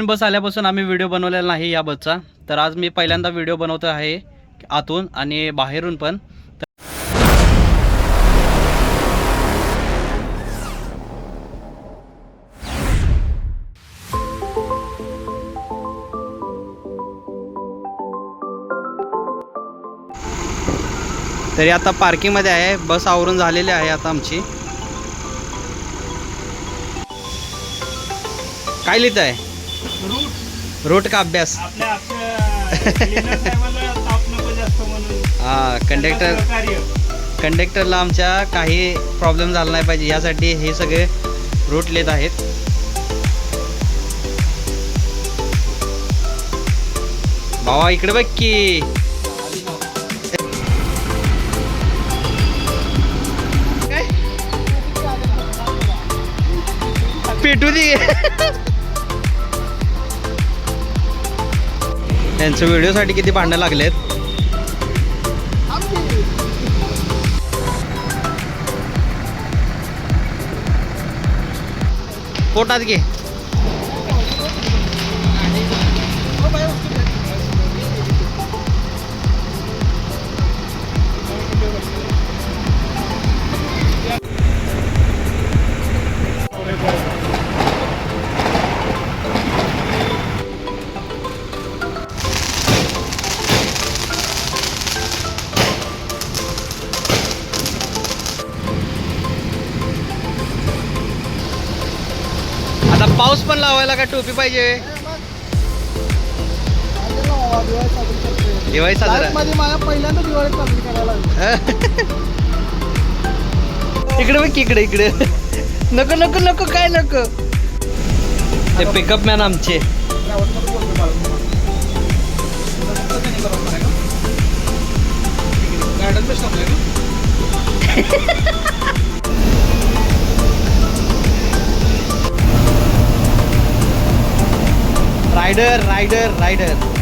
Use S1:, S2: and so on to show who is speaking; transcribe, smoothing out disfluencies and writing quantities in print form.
S1: बस आल्यापासून आम्ही व्हिडिओ बनवलेला नाही या बसचा, तर आज मी पहिल्यांदा व्हिडिओ बनवतो आहे आतून आणि बाहेरून पण. तरी आता पार्किंगमध्ये आहे, बस आवरून झालेली आहे आता आमची. काय लिहित आहे? रूट का अभ्यास. हा, कंडक्टरला आमच्या काही प्रॉब्लेम झाला नाही पाहिजे यासाठी हे सगळे रूट लिहित आहेत. भावा इकडे बघ की. पेटू दे. त्यांच्या व्हिडिओसाठी किती भांडणं लागलेत. पोटात घे. आता पाऊस पण लावायला का टोपी पाहिजे? दिवाळी साजरा
S2: मला पहिल्यांदा दिवाळी साजरी करायला.
S1: इकडे बघ, इकडे इकडे. नको नको नको, काय नको. ते पिकअप मॅन आमचे. Rider rider rider.